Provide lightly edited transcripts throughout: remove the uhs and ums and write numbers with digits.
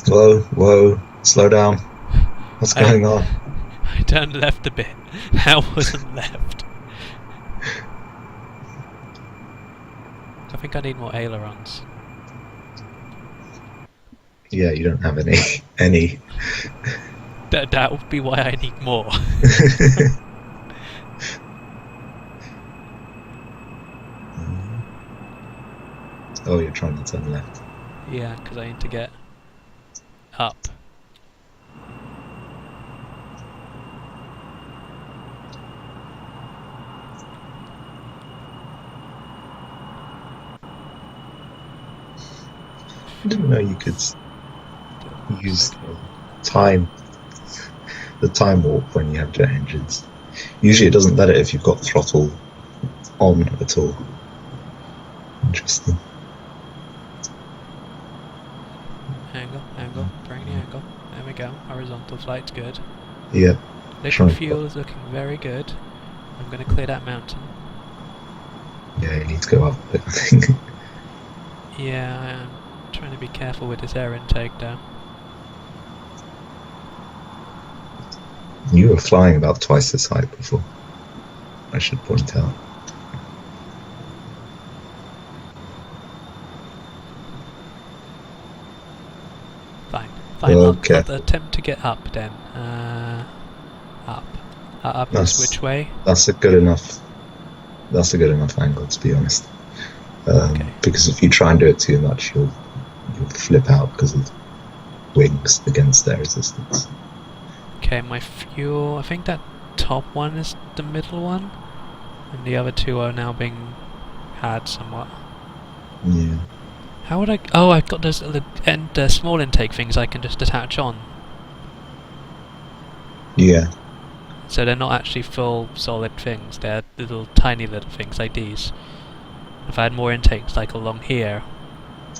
Whoa, whoa, slow down. What's I going on? I turned left a bit. That wasn't left. I think I need more ailerons. Yeah, you don't have any. Any. That would be why I need more. Oh, you're trying to turn left. Yeah, because I need to get up. I didn't know you could use time, the time warp when you have jet engines. Usually it doesn't let it if you've got throttle on at all. Interesting. Angle, bring the angle. There we go. Horizontal flight's good. Yeah. Liquid fuel is looking very good. I'm going to clear that mountain. Yeah, you need to go up a bit, I think. Yeah, I am trying to be careful with this air intake though. You were flying about twice this height before, I should point out. Fine. Okay. I'll attempt to get up then. Up. Up is which way? That's a good enough. That's a good enough angle, to be honest. Okay. Because if you try and do it too much, you'll flip out because of wings against their resistance. Okay, my fuel. I think that top one is the middle one, and the other two are now being had somewhat. Yeah. How would I? Oh, I've got those small intake things I can just attach on. Yeah. So they're not actually full solid things. They're tiny little things like these. If I had more intakes like along here.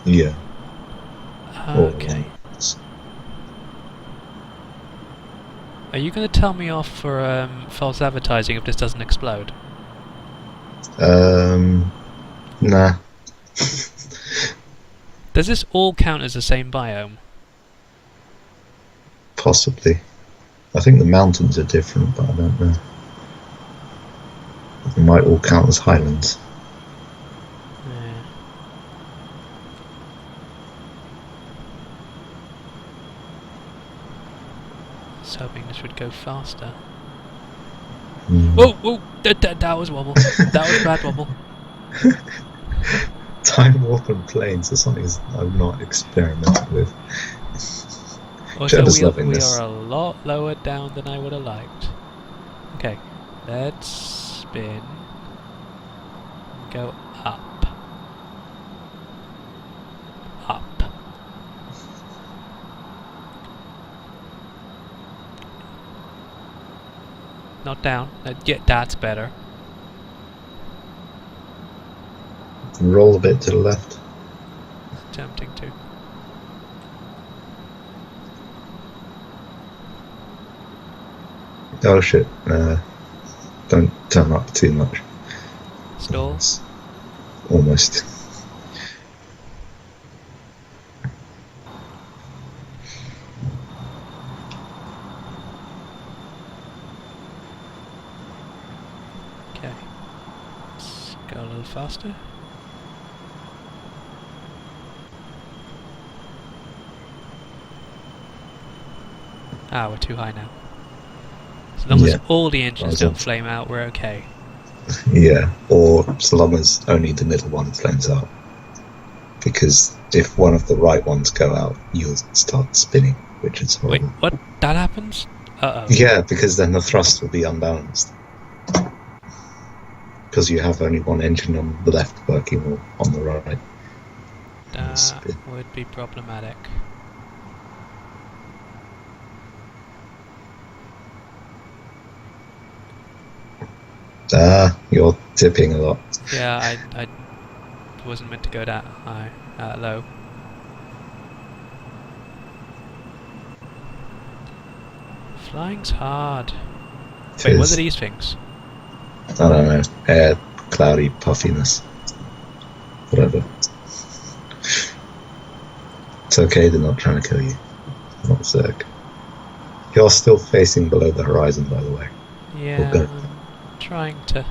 Yeah. Okay. Are you going to tell me off for false advertising if this doesn't explode? Nah. Does this all count as the same biome? Possibly. I think the mountains are different, but I don't know. They might all count as highlands. Yeah. I was hoping this would go faster. Whoa, whoa! That was wobble. That was bad wobble. Time warp and planes are something I've not experimented with. Also, we are a lot lower down than I would have liked. Okay, let's spin. Go up. Up. Not down. Yeah, that's better. Roll a bit to the left. Tempting to. Oh shit. Don't turn up too much. Stall? Almost. Okay. Let's go a little faster. Ah, we're too high now. As long as all the engines don't flame out, we're okay. Yeah, or so long as only the middle one flames out. Because if one of the right ones go out, you'll start spinning, which is horrible. Wait, what? That happens? Uh-oh. Yeah, because then the thrust will be unbalanced. Because you have only one engine on the left working or on the right. That would be problematic. You're tipping a lot. Yeah, I wasn't meant to go that high, low. Flying's hard. Wait, what are these things? I don't know. Air, cloudy, puffiness. Whatever. It's okay, they're not trying to kill you. Zerg. You're still facing below the horizon, by the way. Yeah, good. I'm trying to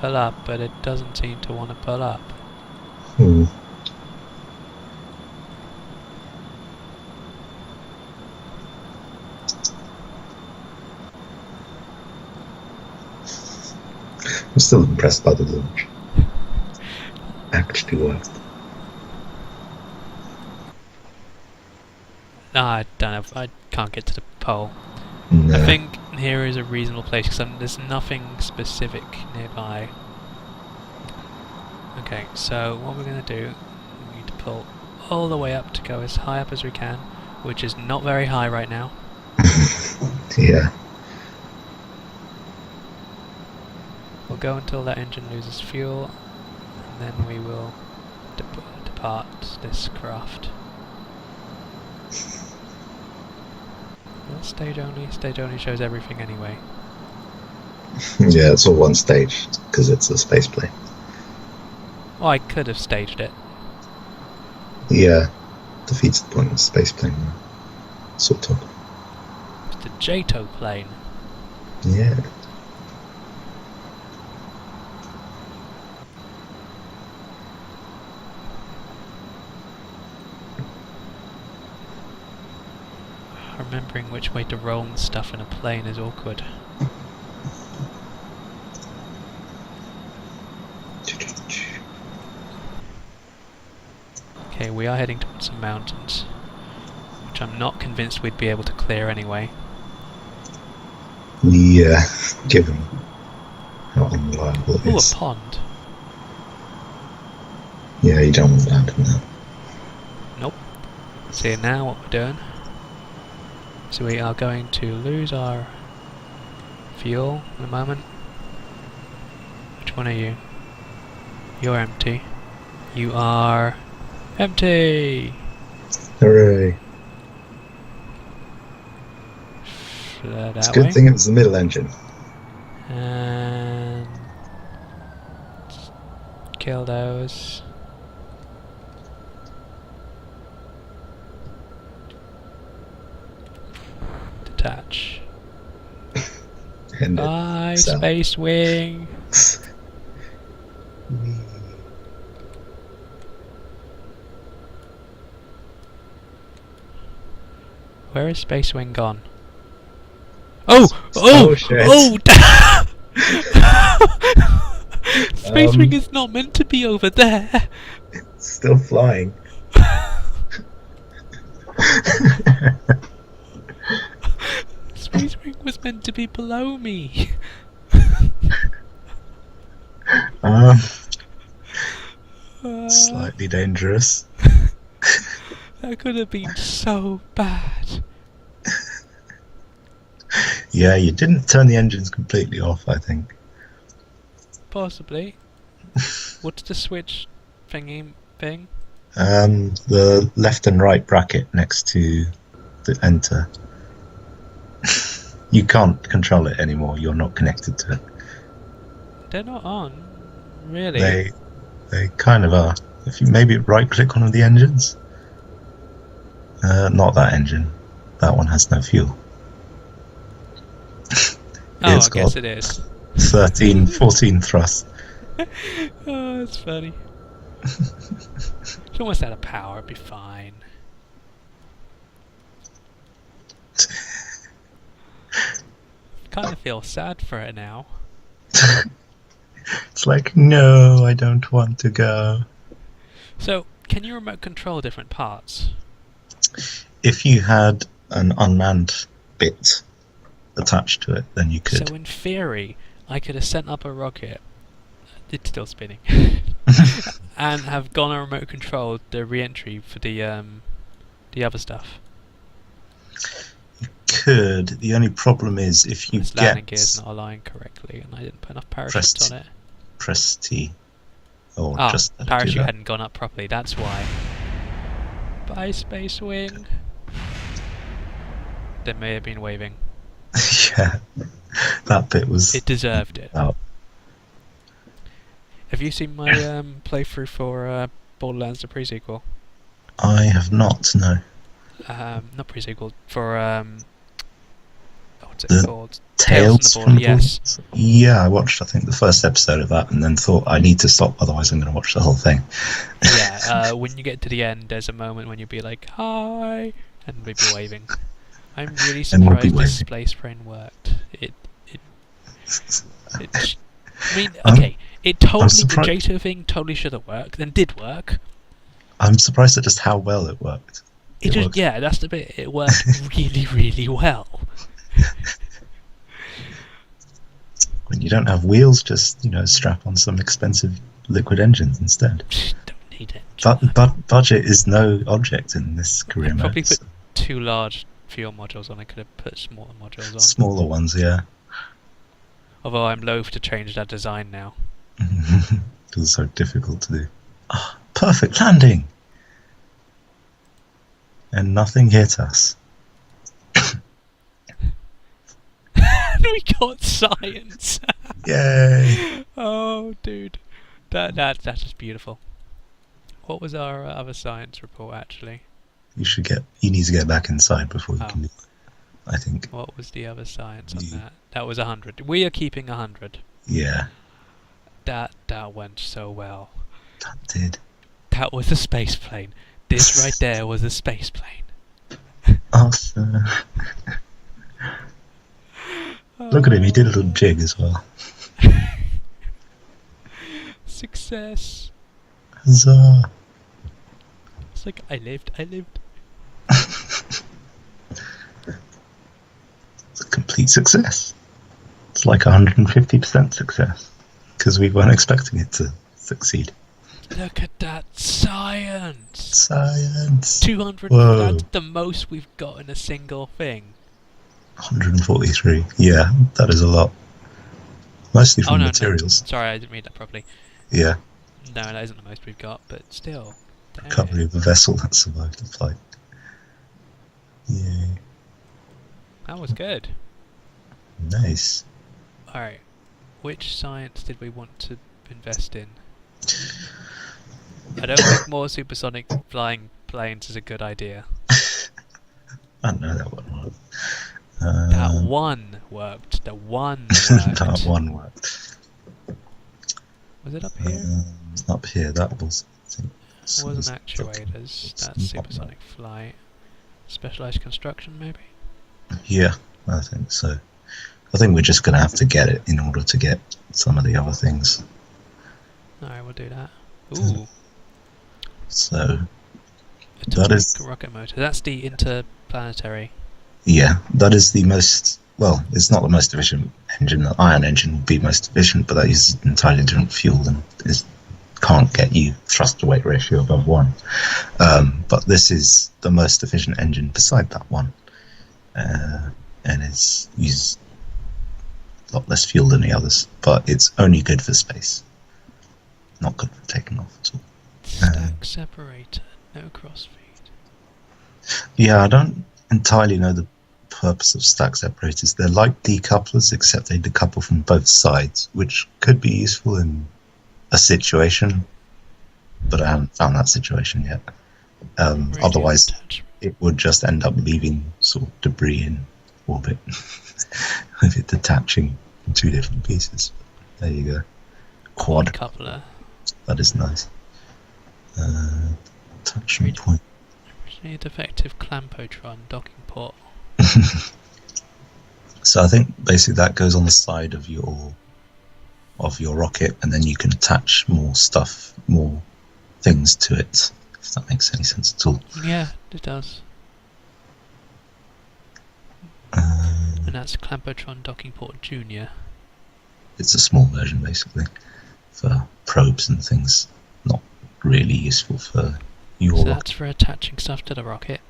pull up, but it doesn't seem to want to pull up. Hmm. I'm still impressed by the launch. Actually worked. No, I don't know. I can't get to the pole. No. I think here is a reasonable place because there's nothing specific nearby. Okay, so what we're going to do, we need to pull all the way up to go as high up as we can, which is not very high right now. Yeah. We'll go until that engine loses fuel, and then we will depart this craft. Well, stage only. Stage only shows everything anyway. Yeah, it's all one stage because it's a space plane. Oh, I could have staged it. Yeah, defeats the point of the space plane, sort of. It's the JATO plane. Yeah. Remembering which way to roll and stuff in a plane is awkward. Okay, we are heading towards some mountains, which I'm not convinced we'd be able to clear anyway. Yeah, given how unreliable it Ooh, is. a pond. Yeah, you don't want to land in that. Nope. See now what we're doing. So we are going to lose our fuel in a moment. Which one are you? You're empty. You are empty! Hooray. That It's a good way. thing it was the middle engine. And kill those. Detach. And Bye, so. Space Wing! Where is Space Wing gone? Oh! Oh! shit. Oh! Space Wing is not meant to be over there! Still flying. Space Wing was meant to be below me! Slightly dangerous. That could have been so bad. Yeah, you didn't turn the engines completely off, I think. Possibly. What's the switch thingy thing? The left and right bracket next to the enter. You can't control it anymore. You're not connected to it. They're not on, really. They kind of are. If you maybe right click on one of the engines. Not that engine. That one has no fuel. Oh, It's I guess got it is. 13, 14 thrust. Oh, that's funny. It's almost out of power, it'd be fine. Kind of feel sad for it now. It's like, no, I don't want to go. So, can you remote control different parts? If you had an unmanned bit attached to it, then you could. So in theory, I could have sent up a rocket, it's still spinning, and have gone and remote controlled the re-entry for the other stuff. You could. The only problem is if you This get landing gear's not aligned correctly, and I didn't put enough parachutes on it. press T. Or Ah, just do parachute that. hadn't gone up properly, that's why. Bye, Space Wing. They may have been waving. Yeah, that bit was. It deserved it. Out. Have you seen my playthrough for Borderlands the pre-sequel? I have not. No. not pre-sequel, for what's it The called? Tales Tales from from the the Border. Yes. Borderlands. Yeah, I watched I think the first episode of that, and then thought I need to stop, otherwise I'm going to watch the whole thing. Yeah. When you get to the end, there's a moment when you'll be like, "Hi," and we'll be waving. I'm really And we'll be surprised this waiting. space train worked. It it. I mean, I'm okay. It I'm totally the surprised. Jato thing totally should have worked, then did work. I'm surprised at just how well it worked. It It just works yeah, that's the bit. It worked really, really well. when you don't have wheels. Just strap on some expensive liquid engines instead. Don't need it. But budget is no object in this I career probably mode. put So too large fuel modules on. I could have put smaller modules on. smaller ones, yeah. Although I'm loath to change that design now. It's so difficult to do. Ah, perfect landing, and nothing hit us. We got science. Yay! Oh, dude, that's just beautiful. What was our other science report actually? You need to get back inside before you Oh, can do. I think. what was the other science on You, that? That was 100. We are keeping 100. yeah, That went so well. that did. That was a space plane. This right there was a space plane. Awesome. Look at him. He did a little jig as well. Success. Huzzah! It's like I lived. It's a complete success. It's like 150% success because we weren't expecting it to succeed. Look at that science. Science. 200. Whoa. That's the most we've got in a single thing. 143. Yeah, that is a lot. Mostly from materials. No. Sorry, I didn't read that properly. Yeah, No, that isn't the most we've got, but still. recovery of a vessel that survived the flight. Yay. That was good. Nice. Alright. Which science did we want to invest in? I don't think more supersonic flying planes is a good idea. I don't know that one worked. That one worked. The one worked. That one worked. Was it up here? Up here, that was. I think, It wasn't actuators. That's supersonic flight. Specialized construction, maybe? Yeah, I think so. I think we're just going to have to get it in order to get some of the other things. Alright, we'll do that. Ooh. So, Atomic that is. rocket motor. That's the interplanetary. Yeah, that is the most. Well, it's not the most efficient engine. The iron engine would be most efficient, but that uses entirely different fuel and can't get you thrust to weight ratio above 1. But this is the most efficient engine beside that one, and it's uses a lot less fuel than the others. But it's only good for space, not good for taking off at all. Stack separator. No crossfeed. Yeah, I don't entirely know the purpose of stack separators. They're like decouplers, except they decouple from both sides, which could be useful in a situation, but I haven't found that situation yet. Otherwise, it would just end up leaving sort of debris in orbit with it detaching in 2 different pieces. There you go. Quad coupler. That is nice. Attachment point. Originally a defective clampotron docking port. So I think basically that goes on the side of your rocket, and then you can attach more stuff, more things to it, if that makes any sense at all. Yeah, it does. And that's Clampotron Docking Port Junior. It's a small version, basically, for probes and things. Not really useful for your rocket. That's for attaching stuff to the rocket,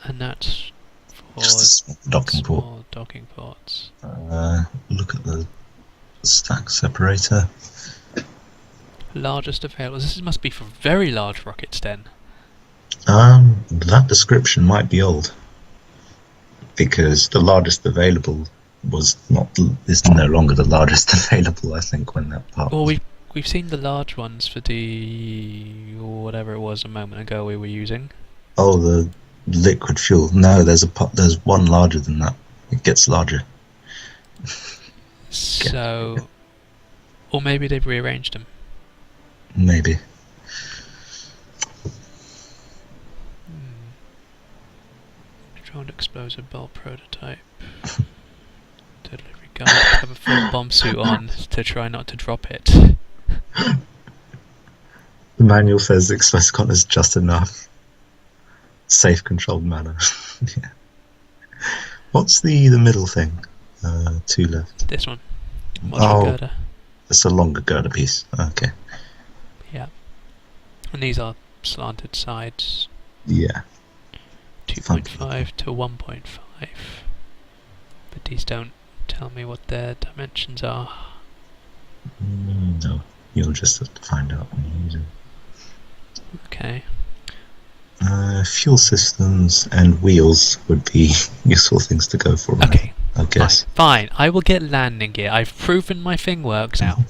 and that's for Just a small docking port. small docking ports. Look at the stack separator. Largest available. This must be for very large rockets then. That description might be old, because the largest available is no longer the largest available. I think when that part. Well, we've seen the large ones for the whatever it was a moment ago we were using. Oh, the liquid fuel. No, there's one larger than that. It gets larger. So, or maybe they've rearranged them. Maybe. Controlled explosive bulb prototype. Delivery guide. Have a full bomb suit on to try not to drop it. The manual says explosive content is just enough. Safe, controlled manner. Yeah. What's the middle thing? 2 left. This one. Module girder. It's a longer girder piece. Okay. Yeah. And these are slanted sides. Yeah. 2.5 to 1.5. But these don't tell me what their dimensions are. No. You'll just have to find out when you use them. Okay. Fuel systems and wheels would be useful things to go for. Okay. I guess. Fine. I will get landing gear. I've proven my thing works now.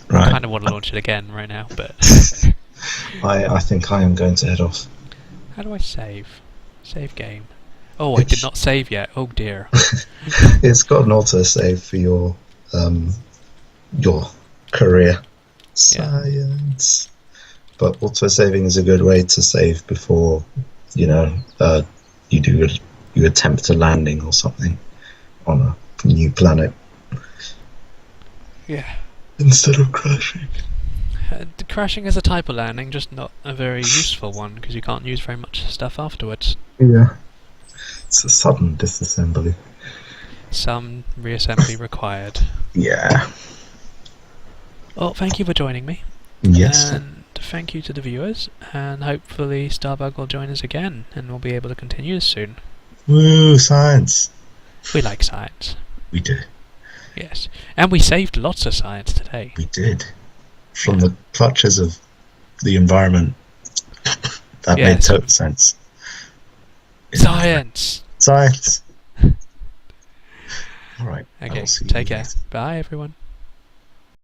Right. I kind of want to launch it again right now, but... I think I am going to head off. How do I save? Save game. Oh, I did not save yet. Oh dear. It's got an auto-save for your career. Science. But auto-saving is a good way to save before, you attempt a landing or something on a new planet. Yeah. Instead of crashing. Crashing is a type of landing, just not a very useful one, because you can't use very much stuff afterwards. Yeah. It's a sudden disassembly. Some reassembly required. Yeah. Well, thank you for joining me. Yes. And thank you to the viewers, and hopefully Starbug will join us again, and we'll be able to continue this soon. Woo, science. We like science. We do. Yes. And we saved lots of science today. We did. From the clutches of the environment. That made total sense. Science! Science! Alright. Okay, take care. Bye, everyone.